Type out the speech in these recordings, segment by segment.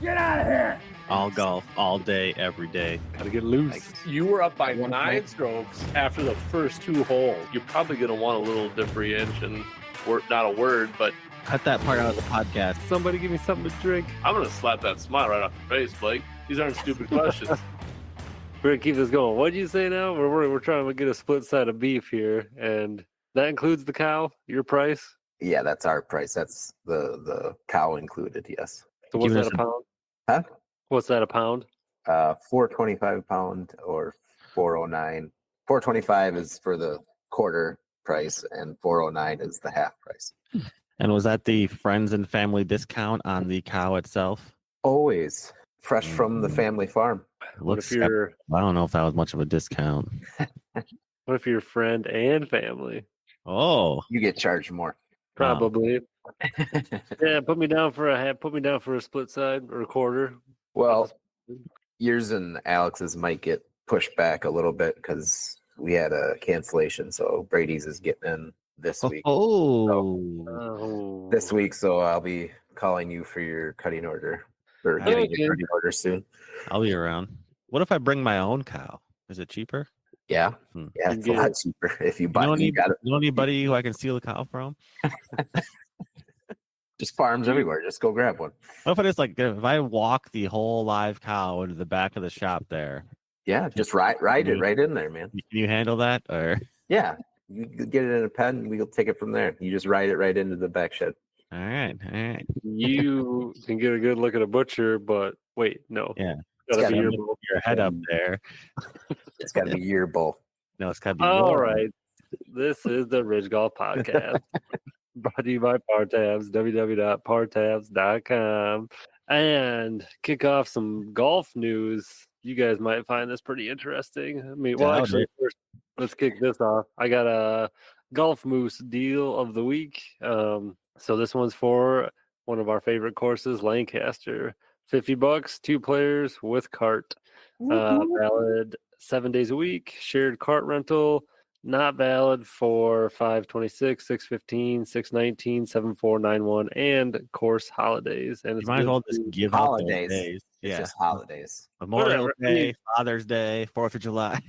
Get out of here! All golf, all day, every day. Gotta get loose. You were up by 9 strokes after the first 2 holes. You're probably going to want a little differentiation. Not a word, but Cut that part out of the podcast. Somebody give me something to drink. I'm going to slap that smile right off your face, Blake. These aren't stupid questions. We're gonna keep this going. What did you say now? We're trying to get a split side of beef here, and that includes the cow. Your price. Yeah, that's our price. That's the cow included. Yes. So what's that a pound? Huh? What's that a pound? $4.25 a pound or $4.09. $4.25 is for the quarter price, and $4.09 is the half price. And was that the friends and family discount on the cow itself? Always fresh from the family farm. What if you're? I don't know if that was much of a discount. What if you're friend and family? Oh, You get charged more. Probably. Yeah, put me down for a split side or a quarter. Well, yours and Alex's might get pushed back a little bit because we had a cancellation. So Brady's is getting in this week. Oh. This week, so I'll be calling you for your cutting order or getting your cutting order soon. I'll be around. What if I bring my own cow? Is it cheaper? Yeah, yeah, it's a lot cheaper if you buy. You know anybody who I can steal a cow from? Just farms everywhere. Just go grab one. What if I just if I walk the whole live cow into the back of the shop there? Yeah, just ride it right in there, man. Can you handle that? Or yeah, you get it in a pen. We'll take it from there. You just ride it right into the back shed. All right. You can get a good look at a butcher, but wait, no. Yeah. Gotta be your head up there. It's got to be your bull. No, it's got to be. All right. This is the Ridge Golf Podcast, brought to you by Partabs, www.partabs.com. And kick off some golf news. You guys might find this pretty interesting. I mean, well, actually, first, let's kick this off. I got a Golf Moose deal of the week. So this one's for one of our favorite courses, Lancaster. $50, 2 players with cart. Valid 7 days a week. Shared cart rental. Not valid for 5/26, 6/15, 6/19, 7/4/91, and course holidays. And you might as well just give holidays. Up those days. It's just holidays. Memorial Day, Father's Day, 4th of July.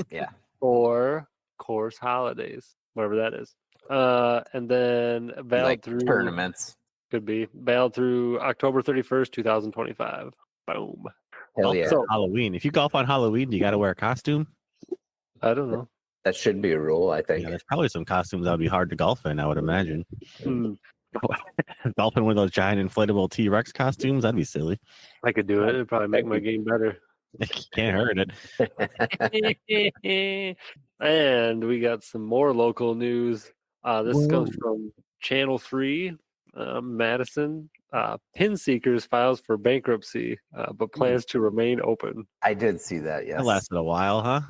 Yeah. Or course holidays, whatever that is. And then valid through tournaments. Could be valid through October 31st, 2025. Boom. Hell yeah. So, Halloween. If you golf on Halloween, do you got to wear a costume? I don't know. That should be a rule, I think. Yeah, there's probably some costumes that would be hard to golf in, I would imagine. Golfing with those giant inflatable T-Rex costumes, that'd be silly. I could do it. It'd probably make my game better. Can't hurt it. And we got some more local news. This comes from Channel 3, Madison. Pinseekers files for bankruptcy, but plans to remain open. I did see that, yes. That lasted a while, huh?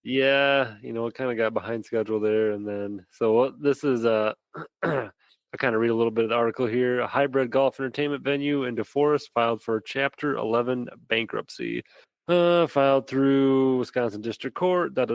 Yeah, it kind of got behind schedule there. And then, so this is, I kind of read a little bit of the article here. A hybrid golf entertainment venue in DeForest filed for Chapter 11 bankruptcy. Filed through Wisconsin District Court, A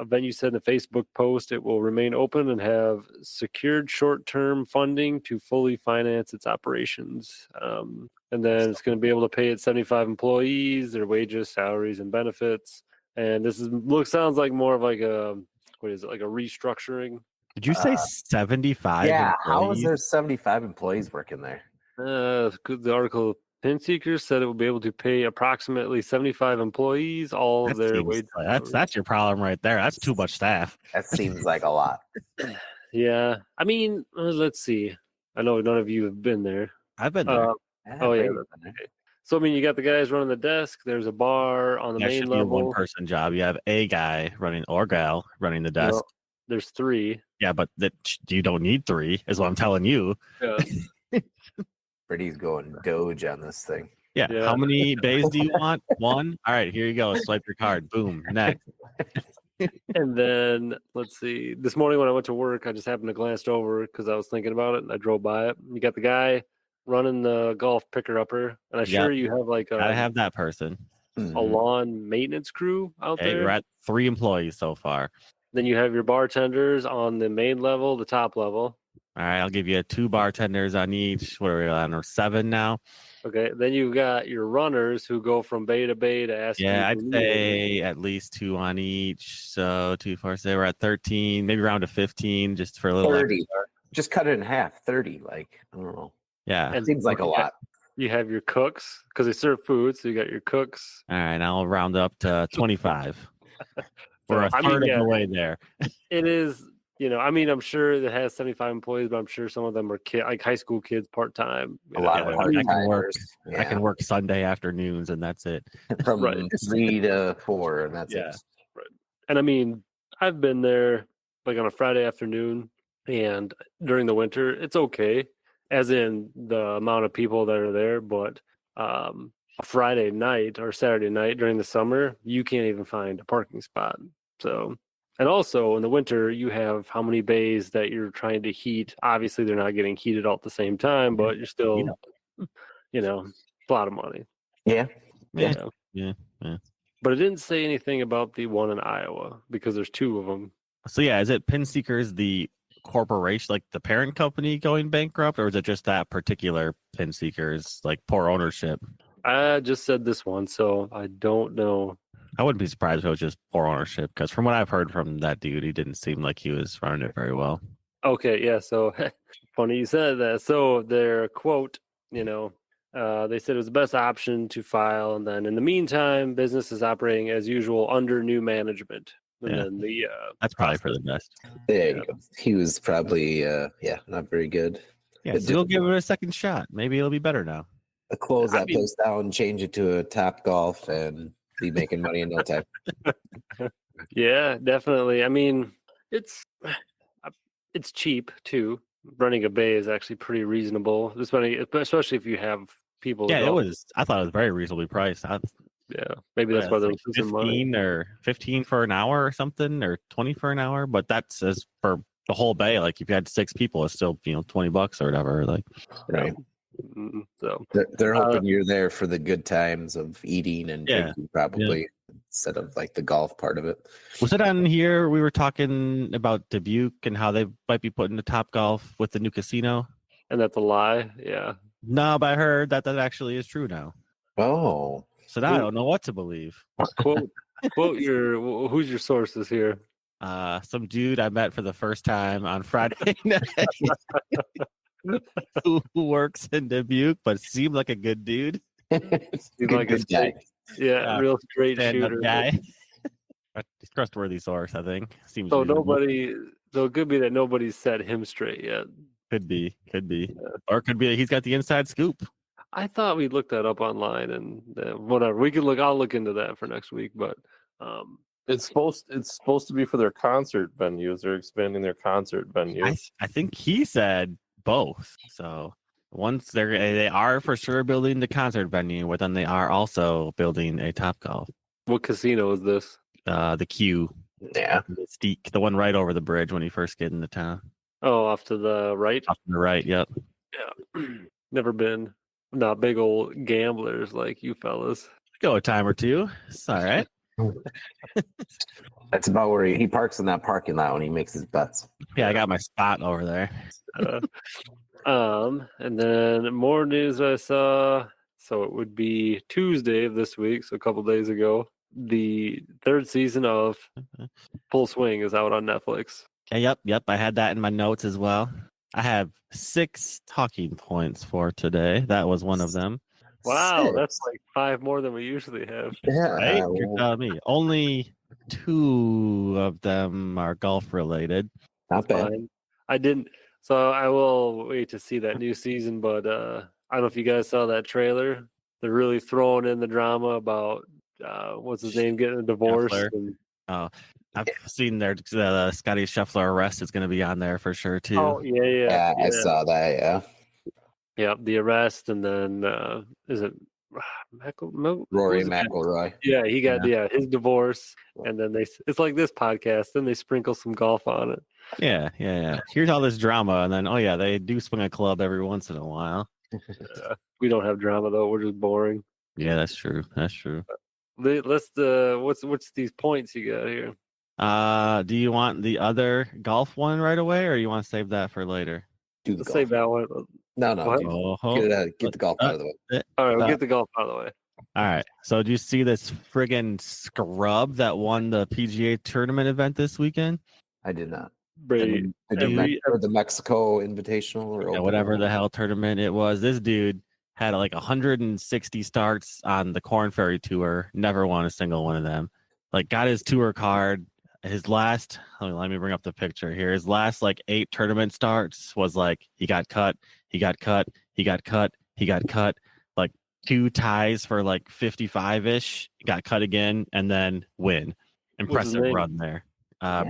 venue said in a Facebook post it will remain open and have secured short-term funding to fully finance its operations. And then it's going to be able to pay its 75 employees, their wages, salaries, and benefits. And this sounds like more of like a restructuring. Did you say 75? Yeah, employees? how is there 75 employees working there? The article Pinseekers said it will be able to pay approximately 75 employees all of their wages. That's your problem right there. That's too much staff. That seems like a lot. Yeah. I mean, let's see. I know none of you have been there. I've been there. Oh, yeah. Okay. So, I mean, you got the guys running the desk. There's a bar on the main level. Be a one-person job. You have a guy running or gal running the desk. No, there's 3. Yeah, but you don't need 3, is what I'm telling you. Yeah. Brady's going Doge on this thing. Yeah. How many bays do you want? 1? All right, here you go. Swipe your card. Boom. Next. And then, let's see. This morning when I went to work, I just happened to glance over because I was thinking about it, and I drove by it. You got the guy running the golf picker-upper, and I'm sure you have I have that person. A lawn maintenance crew out there. We're at 3 employees so far. Then you have your bartenders on the main level, the top level. All right, I'll give you 2 bartenders on each. What are we on? Or 7 now? Okay, then you've got your runners who go from bay to bay to ask you. Yeah, for I'd meals. say at least 2 on each. So 2, 4, say we're at 13, maybe round to 15, just for a little 30. extra. Just cut it in half. 30. Like, I don't know. Yeah. And Seems like a lot. You have your cooks because they serve food, so you got your cooks. All right, I'll round up to 25. We're a I third mean, of the way there. It is, I'm sure it has 75 employees, but I'm sure some of them are like high school kids part time. A lot of I part can work. timers. I can work Sunday afternoons, and that's it. From Right. 3 to 4, and that's Yeah. it. Right. And I mean, I've been there like on a Friday afternoon, and during the winter, it's okay, as in the amount of people that are there. But a Friday night or Saturday night during the summer, you can't even find a parking spot. So, and also in the winter, you have how many bays that you're trying to heat. Obviously, they're not getting heated all at the same time, but you're still, it's a lot of money. Yeah. Yeah. But it didn't say anything about the one in Iowa because there's 2 of them. So yeah, is it Pinseekers, the corporation, like the parent company, going bankrupt, or is it just that particular Pinseekers, like poor ownership? I just said this one, so I don't know. I wouldn't be surprised if it was just poor ownership, because from what I've heard from that dude, he didn't seem like he was running it very well. Okay, yeah, so funny you said that. So their quote, they said it was the best option to file, and then in the meantime, business is operating as usual under new management. And Yeah. then the That's probably for the best. There you go. He was probably, not very good. Yeah, It so we'll give it a second shot. Maybe it'll be better now. Close I that mean- place down, change it to a Top Golf, and be making money in no time. yeah, definitely. I mean, it's cheap too. Running a bay is actually pretty reasonable, especially if you have people. Yeah, to it go. was. I thought it was very reasonably priced. Yeah, maybe that's why they're like losing money. 15 for an hour or something, or 20 for an hour. But that's as for the whole bay. Like if you had 6 people, it's still $20 or whatever. Like Right. So They're hoping you're there for the good times of eating and drinking, probably, instead of like the golf part of it. was it on here? We were talking about Dubuque and how they might be putting the Top Golf with the new casino. and that's a lie. Yeah. No, but I heard that actually is true now. Oh, So now I don't know what to believe. Quote who's your sources here? Some dude I met for the first time on Friday night who works in Dubuque, but seemed like a good dude. Seemed like a good guy. Yeah, real straight Stand-up shooter. guy. He's a trustworthy source, I think. Seems So reasonable. so it could be that nobody's set him straight yet. Could be. Or it could be that he's got the inside scoop. I thought we looked that up online and whatever. I'll look into that for next week, but It's supposed to be for their concert venues. They're expanding their concert venues. I think he said both. So once they are for sure building the concert venue, but then they are also building a Top Golf. what casino is this? The Q, Yeah. the Steak, the one right over the bridge when you first get into town. Oh, off to the right? Off to the right, yep. Yeah. Never been. Not big old gamblers like you fellas. Go a time or two. It's all right. That's about where he parks in that parking lot when he makes his bets. Yeah, I got my spot over there. And then more news I saw. So it would be Tuesday of this week, so a couple days ago. The 3rd season of Full Swing is out on Netflix. Yeah, yep. I had that in my notes as well. I have 6 talking points for today. That was one of them. Wow, 6. that's like 5 more than we usually have. Yeah. Right? You're telling me. Only 2 of them are golf related. Not bad. Fine. I didn't. So I will wait to see that new season, but I don't know if you guys saw that trailer. They're really throwing in the drama about what's his name getting a divorce. Scheffler. And, I've seen their Scotty Scheffler arrest is going to be on there for sure too. oh yeah. I saw that. Yeah. Yeah, the arrest, and then is it Rory who's it? McIlroy. Yeah, he got his divorce, and then it's like this podcast. Then they sprinkle some golf on it. Yeah. Here's all this drama, and then they do swing a club every once in a while. We don't have drama though. We're just boring. Yeah, that's true. Let's what's these points you got here? Do you want the other golf one right away, or you want to save that for later? Do the Let's golf. save that one. No, What? get the golf out of the way. All right, we'll get the golf out of the way. All right. So, do you see this friggin' scrub that won the PGA tournament event this weekend? I did not. Brady, Or the Mexico Invitational or Yeah, Open? whatever the hell tournament it was. This dude had like 160 starts on the Corn Ferry Tour. Never won a single one of them. Like, got his tour card. His last, let me bring up the picture here. His last like 8 tournament starts was like he got cut, he got cut, he got cut, he got cut. Like 2 ties for like 55-ish. Got cut again and then win. Impressive run there.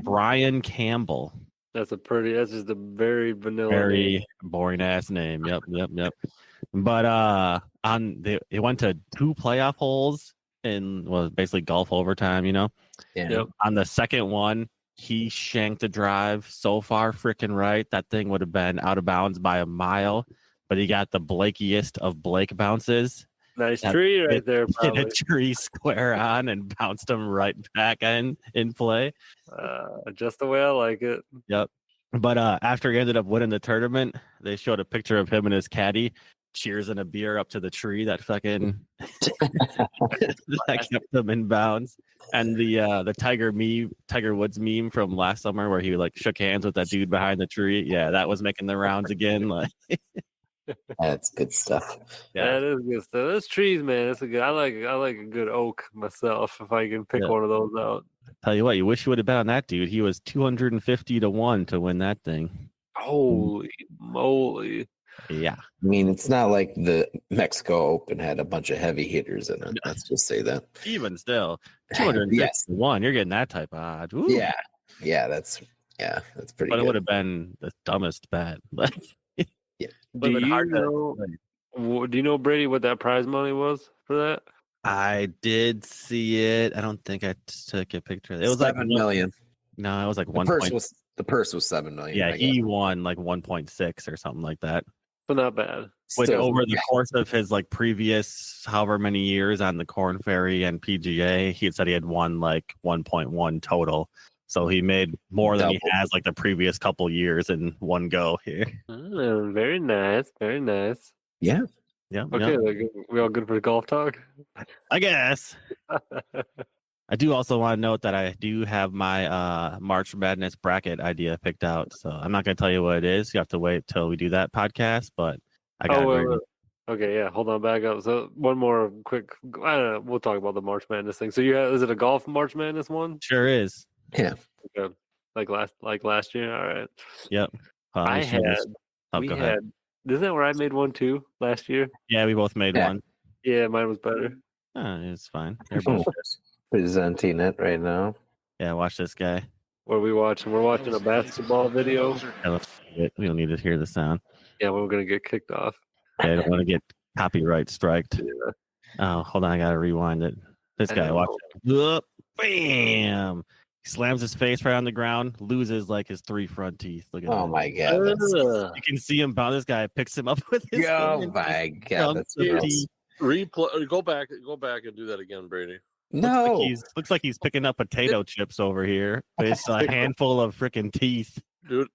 Brian Campbell. that's just a very vanilla, Very boring ass name. Yep. But he went to 2 playoff holes in basically golf overtime, Yeah. Yep. On the second one, he shanked a drive so far freaking right. That thing would have been out of bounds by a mile, but he got the Blakiest of Blake bounces. Nice tree right there. Hit Probably. a tree square on and bounced him right back in play. Just the way I like it. Yep. But after he ended up winning the tournament, they showed a picture of him and his caddy cheersing a beer up to the tree that fucking that kept them in bounds. And the Tiger Woods meme from last summer where he like shook hands with that dude behind the tree. Yeah, that was making the rounds again. Like That's good stuff. Yeah. That is good stuff. Those trees, man. That's a good. I like a good oak myself. If I can pick one of those out. Tell you what, you wish you would have bet on that dude. He was 250-1 to win that thing. Holy moly! Yeah. I mean, it's not like the Mexico Open had a bunch of heavy hitters in it. Let's just say that. Even still, 251. You're getting that type of odds. Ooh. Yeah, that's pretty. But good. it would have been the dumbest bet. Do you know, Brady, what that prize money was for that? I did see it. I don't think I took a picture. It was like $7 million. No, it was like The 1. purse was $7 million. Yeah, he won like 1.6 or something like that. So not bad. Which Still, over the course of his like previous however many years on the Corn Ferry and PGA, he had said he had won like 1.1 total. So he made more than he has like the previous couple years in one go here. Oh, very nice. Very nice. Yeah. Yeah. Okay, we all good for the golf talk? I guess. I do also want to note that I do have my March Madness bracket idea picked out. So I'm not going to tell you what it is. You have to wait till we do that podcast, but I got it. Okay, yeah, hold on, back up. So one more quick, I don't know, we'll talk about the March Madness thing. So is it a golf March Madness one? Sure is. Yeah. Okay. Like last year? All right. Yep. Go ahead. Isn't that where I made one too last year? Yeah, we both made one. Yeah, mine was better. It's fine. They're both Presenting it right now. Yeah, watch this guy. What are we watching? We're watching a basketball video. Yeah, we don't need to hear the sound. Yeah, we're gonna get kicked off. Yeah, I don't want to get copyright striked. Yeah. Oh, hold on, I gotta rewind it. This guy, watch it. Bam! He slams his face right on the ground, loses like his 3 front teeth. Look at that. Oh my god. You can see him bounce. This guy picks him up with his Oh hand. my god. That's Teeth. Replay. Go back and do that again, Brady. No. Looks like he's picking up potato chips over here. It's a handful of freaking teeth. Dude.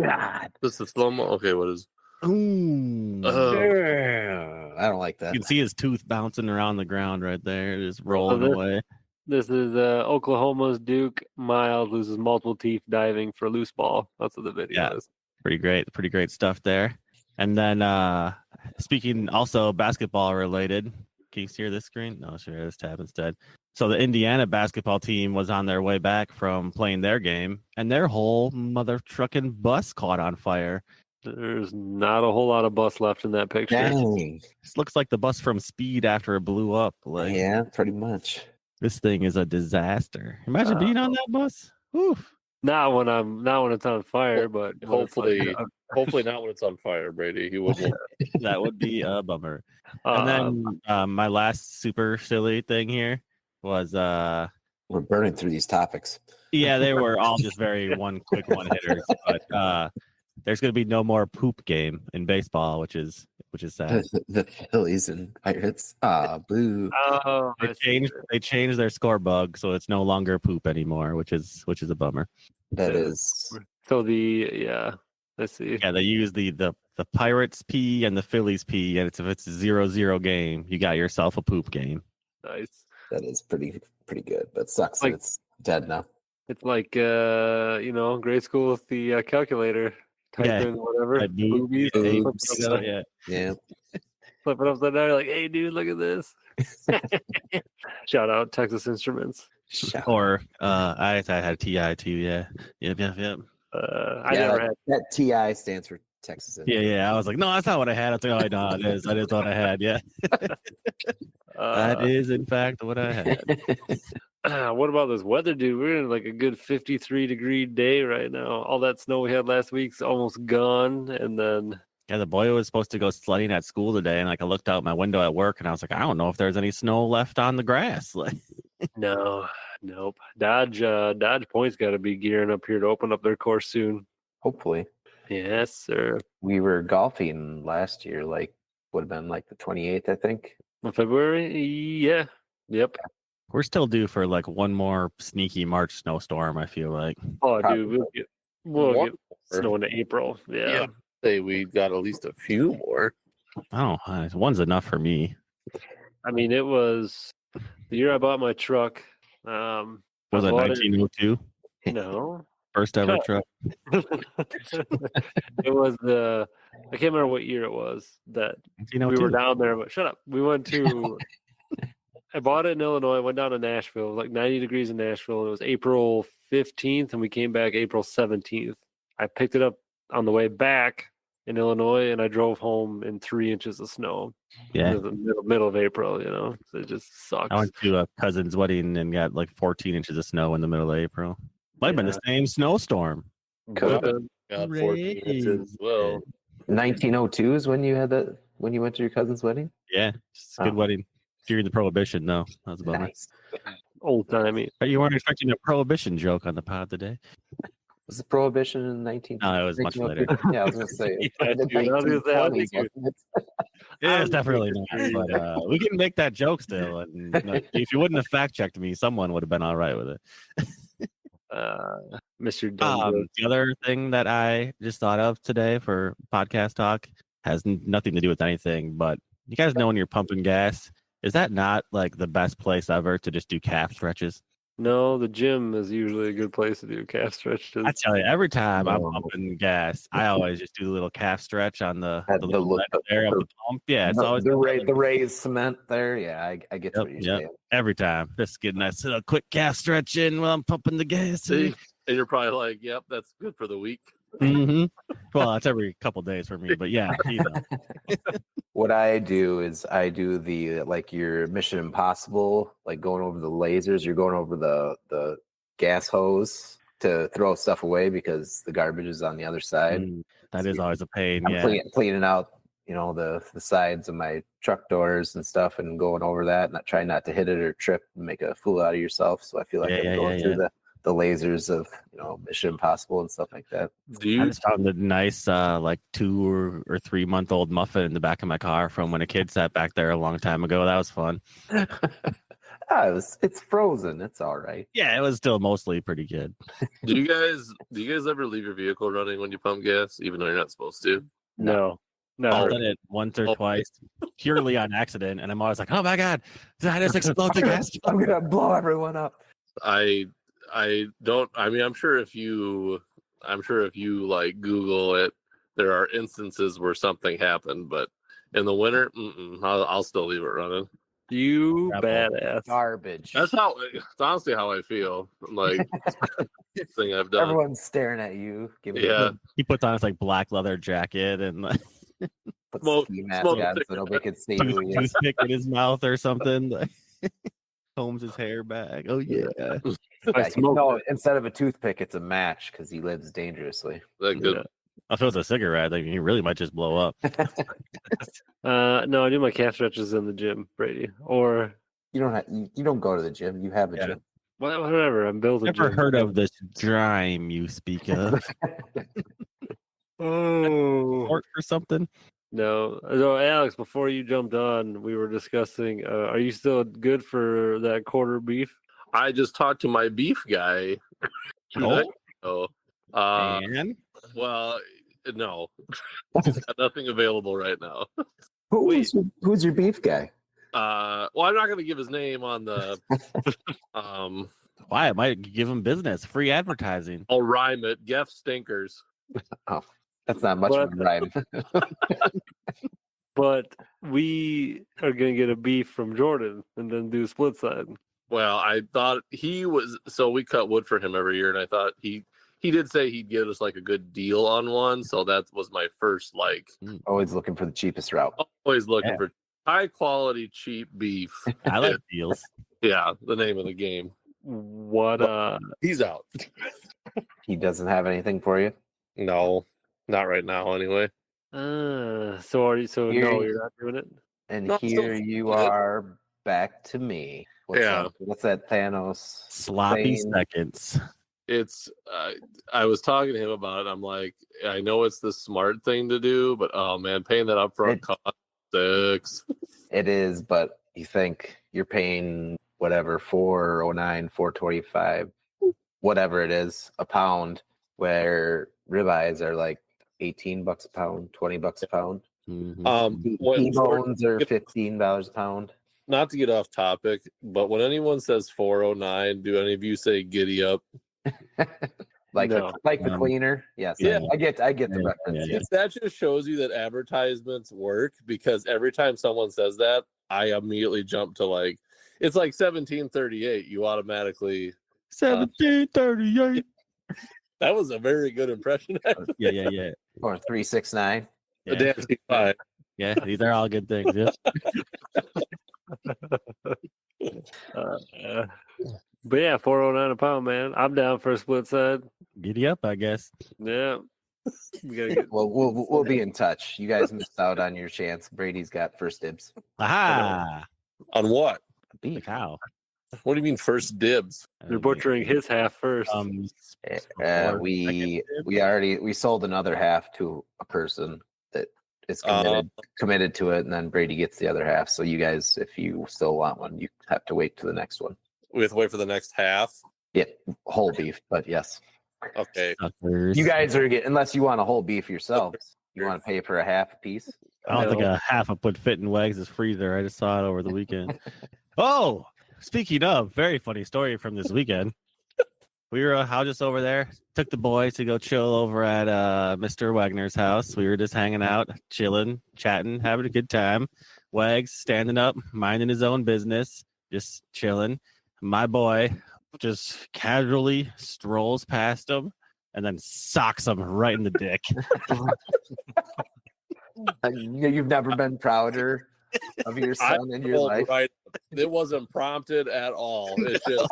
God. This is slow mo. Okay, what is? Ooh. I don't like that. You can see his tooth bouncing around the ground right there, just rolling away. This is Oklahoma's Duke Miles loses multiple teeth diving for a loose ball. That's what the video is. Pretty great stuff there. And then speaking also basketball related, can you see this screen? No, sure, this tab instead. So the Indiana basketball team was on their way back from playing their game, and their whole mother trucking bus caught on fire. There's not a whole lot of bus left in that picture. Dang. This looks like the bus from Speed after it blew up. Like, Yeah, pretty much. this thing is a disaster. Imagine being on that bus. Oof. Not when it's on fire, but Hopefully not when it's on fire, Brady. He wouldn't. That would be a bummer. And then my last super silly thing here was We're burning through these topics. yeah, they were all just very quick one hitters. But there's going to be no more poop game in baseball, which is sad. The Phillies and Pirates. Boo. Oh, They changed their score bug, so it's no longer poop anymore, which is a bummer. That is. So I see. Yeah, they use the Pirates P and the Phillies P, and if it's a 0-0 game, you got yourself a poop game. Nice. That is pretty good, but sucks Like- that it's dead now. It's like grade school with the calculator. Type Yeah. in whatever. Like Boobies. boobs. Flip it upside- Yeah. Yeah. flip it upside down. You're like, hey, dude, look at this. Shout out Texas Instruments. Or I had TI too. Yeah. Yep. I never had. that TI stands for Texas. Yeah. I was like, no, that's not what I had. I was like, oh, no, it is. That is what I had. Yeah. That is in fact what I had. What about this weather, dude? We're in like a good 53-degree day right now. All that snow we had last week's almost gone, and then Yeah, the boy was supposed to go sledding at school today, and like I looked out my window at work, and I was like, I don't know if there's any snow left on the grass. Like, nope. Dodge Point's got to be gearing up here to open up their course soon. Hopefully. Yes, sir. We were golfing last year, like would have been like the 28th, I think. In February, yeah, yep. we're still due for like one more sneaky March snowstorm. I feel like. Oh, Probably. dude, we'll One get snow into April. Yeah. Yeah. Say we got at least a few more. Oh, one's enough for me. I mean, it was the year I bought my truck. Was I it bought 1902? No. First ever truck. It was I can't remember what year it was that we 1902. were down there, but shut up. We went to I bought it in Illinois, went down to Nashville. It was like 90 degrees in Nashville, and it was April 15th, and we came back April 17th. I picked it up on the way back in Illinois, and I drove home in 3 inches of snow. Yeah. It was the middle of April, So it just sucks. I went to a cousin's wedding and got like 14 inches of snow in the middle of April. Might have been the same snowstorm. Could But, Got 14 inches as well. 1902 is when you had that when you went to your cousin's wedding. Yeah, it's a good Oh. wedding. During the Prohibition, though. That was about Nice. old timey. But you weren't expecting a Prohibition joke on the pod today. Was the prohibition in 19? No, it was much later. Yeah, I was gonna say. Yeah, the dude, I was gonna say, I think 1920s, wasn't it? Yeah, it's definitely not. But we can make that joke still. And if you wouldn't have fact checked me, someone would have been all right with it. Mr. Dumbo. The other thing that I just thought of today for podcast talk has nothing to do with anything, but you guys know when you're pumping gas, is that not like the best place ever to just do calf stretches? No, the gym is usually a good place to do calf stretches. I tell you, every time I'm No. pumping gas, I always just do a little calf stretch on the At little the- ledge there of the pump. Yeah, it's always the raised cement there. Yeah, I get what you're saying. every time. Just get a nice little quick calf stretch in while I'm pumping the gas. See? And you're probably like, yep, that's good for the week. Mm-hmm. Well, it's every couple days for me, but yeah, What I do is I do the like your Mission Impossible, like going over the lasers. You're going over the gas hose to throw stuff away because the garbage is on the other side. That is always a pain. I'm Yeah, cleaning out, the sides of my truck doors and stuff, and going over that, and trying not to hit it or trip and make a fool out of yourself. So I feel like I'm going through the lasers of Mission Impossible and stuff like that. Do I you just found a nice like 2 or 3 month old muffin in the back of my car from when a kid sat back there a long time ago. That was fun. It's frozen. It's all right. Yeah, it was still mostly pretty good. do you guys ever leave your vehicle running when you pump gas, even though you're not supposed to? No. I've done it once or twice, purely on accident, and I'm always like, "Oh my god, did I just explode the gas?" I'm gonna blow everyone up. I don't. I mean, I'm sure if you like Google it, there are instances where something happened, but in the winter, I'll still leave it running. You badass. Garbage. That's honestly how I feel. Like thing I've done. Everyone's staring at you. Yeah. He puts on his like black leather jacket and like Put Smoke- ski mask smoke on so nobody can see who he is. toothpick in his mouth or something. Like, combs his hair back. Oh yeah. Yeah, no, instead of a toothpick, it's a match because he lives dangerously. That good. If it was a cigarette, like he really might just blow up. No, I do my calf stretches in the gym, Brady. Or You don't go to the gym. You have a Yeah. gym. whatever. I'm building. Never heard of this Drime you speak of? Oh Or something? no. So Alex, before you jumped on, we were discussing. Are you still good for that quarter beef? I just talked to my beef guy. Oh, So, and well, No, got nothing available right now. Who's your beef guy? Well, I'm not going to give his name on the. Why? It might give him business, free advertising. I'll rhyme it. Geff Stinkers. Oh, that's not much of a rhyme. But we are going to get a beef from Jordan and then do split side. Well, I thought he was. So we cut wood for him every year, and I thought he did say he'd give us like a good deal on one. So that was my first like. Always looking for the cheapest route. Always looking for high quality, cheap beef. I like deals. Yeah, the name of the game. What? He's out. He doesn't have anything for you? No, not right now. Anyway. So are you? So Here no, you- you're not doing it. And No, here still- you are back to me. What's that Thanos? Sloppy saying? seconds. It's I was talking to him about it. I'm like, I know it's the smart thing to do, but oh man, paying that upfront cost sucks. It is, but you think you're paying whatever, $4.09, $4.25, whatever it is, a pound, where ribeyes are like $18 a pound, $20 a pound. Mhm. When T-bones are $15 a pound. not to get off topic, but when anyone says 409, do any of you say giddy up? Like No. the cleaner. Yes, Yeah. I get the Yeah, reference. yeah. Yes. That just shows you that advertisements work, because every time someone says that, I immediately jump to like, it's like 1738. You automatically, 1738. that was a very good impression. Yeah. Or 369. The Yeah. damn fine. Yeah, these are all good things. Yeah. But yeah, $4.09 a pound, man. I'm down for a split side. Giddy up, I guess. Yeah, we gotta get. Well, we'll be in touch. You guys missed out on your chance. Brady's got first dibs. Aha! On what? The Beef. cow. What do you mean first dibs? They're butchering his half first. We sold another half to a person that is committed to it, and then Brady gets the other half. So you guys, if you still want one, you have to wait to the next one. We have to wait for the next half. Yeah, whole beef, but yes, Okay. Suckers. you guys are getting, unless you want a whole beef yourselves. You want to pay for a half a piece? I don't think No. a half a would fit in Wags' freezer. I just saw it over the weekend. Oh, speaking of, very funny story from this weekend. We were out just over there. Took the boys to go chill over at Mr. Wagner's house. We were just hanging out, chilling, chatting, having a good time. Wags standing up, minding his own business, just chilling. My boy just casually strolls past him and then socks him right in the dick. You've never been prouder of your son in your life. Right. It wasn't prompted at all. It's just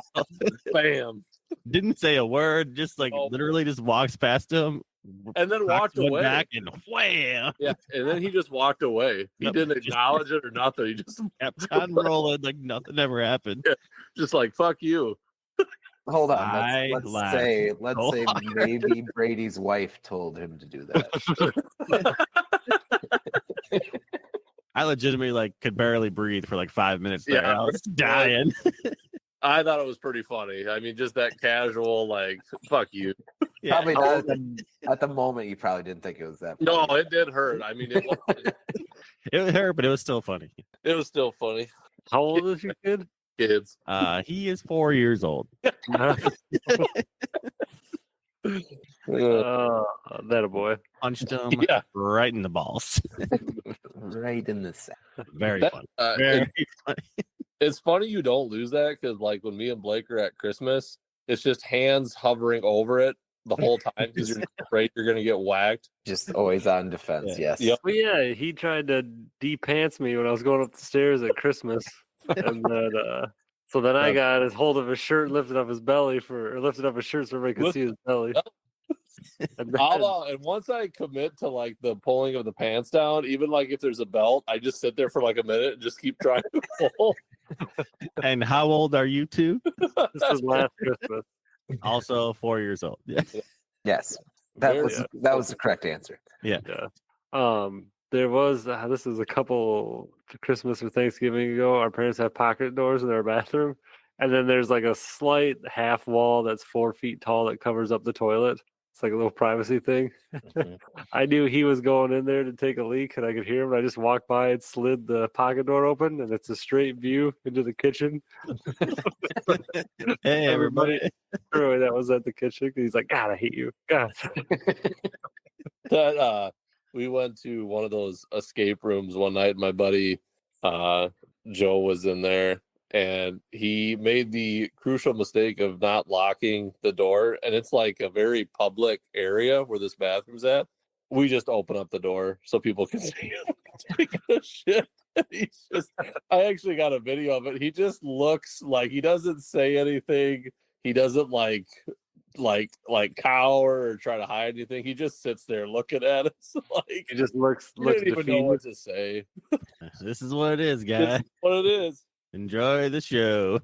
bam. Didn't say a word, just like literally just walks past him. And then walked knocked one away. back and wham! Yeah. And then he just walked away. He Yep. didn't acknowledge it or nothing. He just Kept on rolling like nothing ever happened. like, fuck you. Hold on. I Let's laughed say so hard. maybe Brady's wife told him to do that. I legitimately like could barely breathe for like 5 minutes there. Yeah. I was dying. I thought it was pretty funny. I mean, just that casual, like, fuck you. Yeah. Probably not at the moment. You probably didn't think it was that. No, funny. it did hurt. I mean, It hurt, but it was still funny. it was still funny. How old is your kid? Kids. He is 4 years old. That a boy. Punched him Yeah. right in the balls. Right in the sack. Very That- funny. It- Very funny. it's funny you don't lose that, because like when me and Blake are at Christmas, it's just hands hovering over it the whole time because you're afraid you're gonna get whacked. Just always on defense. Yeah. Yes. Yep. Well, yeah, he tried to de-pants me when I was going up the stairs at Christmas, and then so then I got his hold of his shirt, lifted up his belly lifted up his shirt so everybody could see his belly. And then- And once I commit to like the pulling of the pants down, even like if there's a belt, I just sit there for like a minute and just keep trying to pull. And how old are you two? this was last Christmas. Also 4 years old. Yeah. Yes. That Very- was the correct answer. Yeah. There was this is a couple Christmas or Thanksgiving ago. Our parents have pocket doors in their bathroom, and then there's like a slight half wall that's 4 feet tall that covers up the toilet. It's like a little privacy thing. I knew he was going in there to take a leak, and I could hear him. I just walked by and slid the pocket door open, and it's a straight view into the kitchen. Hey, everybody. Everybody that was at the kitchen, he's like, God, I hate you. God. That we went to one of those escape rooms one night. My buddy Joe was in there, and he made the crucial mistake of not locking the door. And it's like a very public area where this bathroom's at. We just open up the door so people can see him taking a shit. He's just, I actually got a video of it. He just looks like he doesn't say anything. He doesn't like cower or try to hide anything. He just sits there looking at us like He just looks he didn't even know defeated. what to say. This is what it is, This guys. is what it is. Enjoy the show.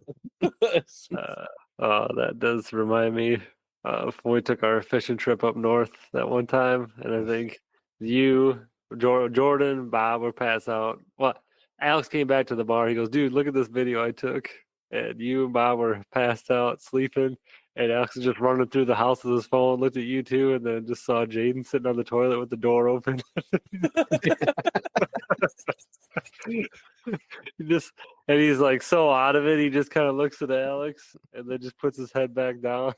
That does remind me of when we took our fishing trip up north that one time, and I think you, Jordan, Bob were pass out. Well, Alex came back to the bar. He goes, "Dude, look at this video I took." And you and Bob were passed out sleeping, and Alex was just running through the house with his phone, looked at you two, and then just saw Jaden sitting on the toilet with the door open. And he's like so out of it, he just kind of looks at Alex and then just puts his head back down.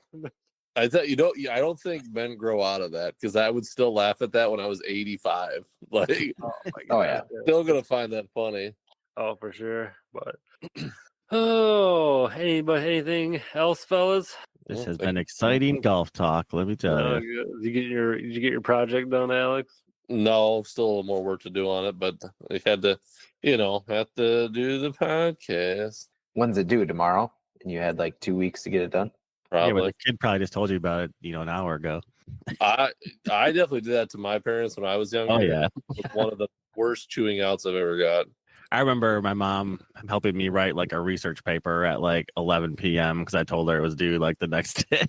I thought I don't think men grow out of that, because I would still laugh at that when I was 85. Like, Oh my God. Oh, yeah. still gonna find that funny. Oh, for sure. But anything else, fellas? This has been exciting golf talk, let me tell you. Good. Did you get your project done, Alex? No, still a little more work to do on it, but I had to, have to do the podcast. When's it due? Tomorrow? And you had like 2 weeks to get it done? Yeah, but Probably. the kid probably just told you about it, an hour ago. I definitely did that to my parents when I was younger. Oh, yeah. It was one of the worst chewing outs I've ever got. I remember my mom helping me write like a research paper at like 11 p.m. because I told her it was due like the next day.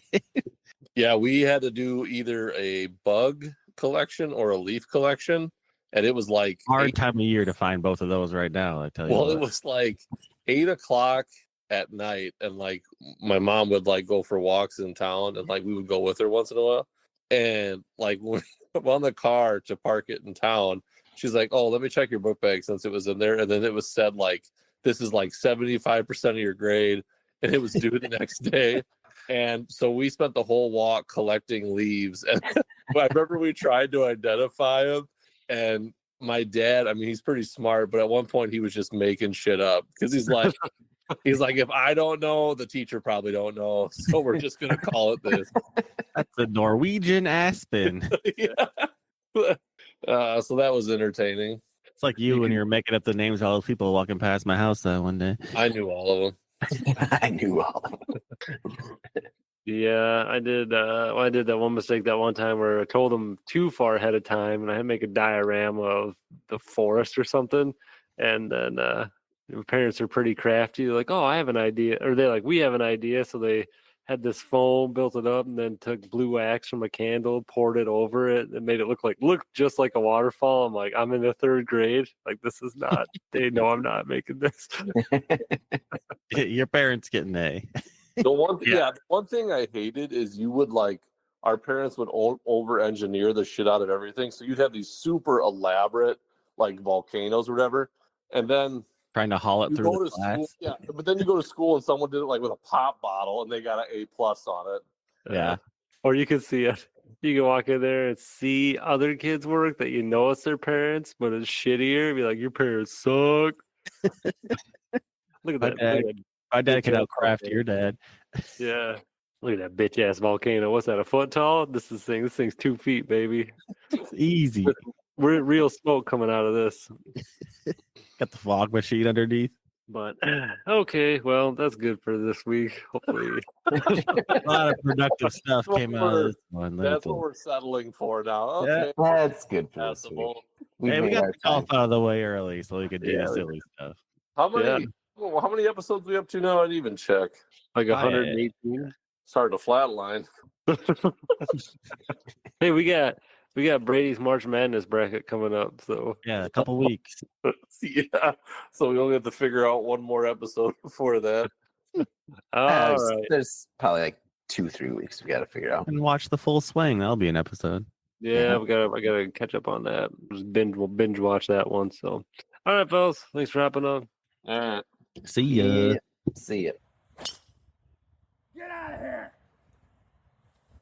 Yeah, we had to do either a bug collection or a leaf collection, and it was like Hard time of year to find both of those right now, I tell you. Well, what. it was like 8:00 at night, and like my mom would like go for walks in town, and like we would go with her once in a while. And like when we're on the car to park it in town, she's like, "Oh, let me check your book bag," since it was in there. And then it was said like, "This is like 75% of your grade," and it was due the next day. And so we spent the whole walk collecting leaves. And I remember we tried to identify them, and my dad, I mean, he's pretty smart, but at one point he was just making shit up, because he's like, if I don't know, the teacher probably don't know, so we're just gonna call it this. That's a Norwegian aspen. Yeah. So that was entertaining. It's like you when you're making up the names of all those people walking past my house that one day. I knew all of them. I knew all of them. Yeah, I did. I did that one mistake that one time where I told them too far ahead of time, and I had to make a diorama of the forest or something. And then my parents are pretty crafty. They're like, "Oh, I have an idea," or they're like, "We have an idea." So they had this foam, built it up, and then took blue wax from a candle, poured it over it, and made it look just like a waterfall. I'm like, I'm in the 3rd grade. Like, this is not. They know I'm not making this. Your parents get an A. The one thing I hated is you would our parents would over engineer the shit out of everything. So you'd have these super elaborate volcanoes or whatever, and then Trying to haul it you through go the to glass. school, yeah. But then you go to school and someone did it with a pop bottle and they got an A+ on it. Yeah. Or you can see it. You can walk in there and see other kids' work that you know it's their parents, but it's shittier. Be like, your parents suck. Look at My that. dad- Look at My dad could Yeah. outcraft your dad. that. Yeah. Look at that bitch ass volcano. What's that? A foot tall? This thing's 2 feet, baby. It's easy. We're real smoke coming out of this. Got the fog machine underneath. But okay, well, that's good for this week. Hopefully. A lot of productive stuff came out of this one. That's what we're settling for now. Yeah. Okay. That's good for this week. Passable. Hey, we made got our the golf time. out of the way early so we could do Yeah, the we silly stuff. How many episodes we up to now? I didn't even check. Like yeah. 118. Starting to flatline. Hey, we got Brady's March Madness bracket coming up, so Yeah, a couple weeks. Yeah. So we only have to figure out one more episode before that. all There's, right. there's probably like 2-3 weeks. We got to figure it out. And watch the full swing. That'll be an episode. Yeah, I gotta catch up on that. Just binge watch that one. So, all right, fellas, thanks for hopping on. All right. See ya. See ya.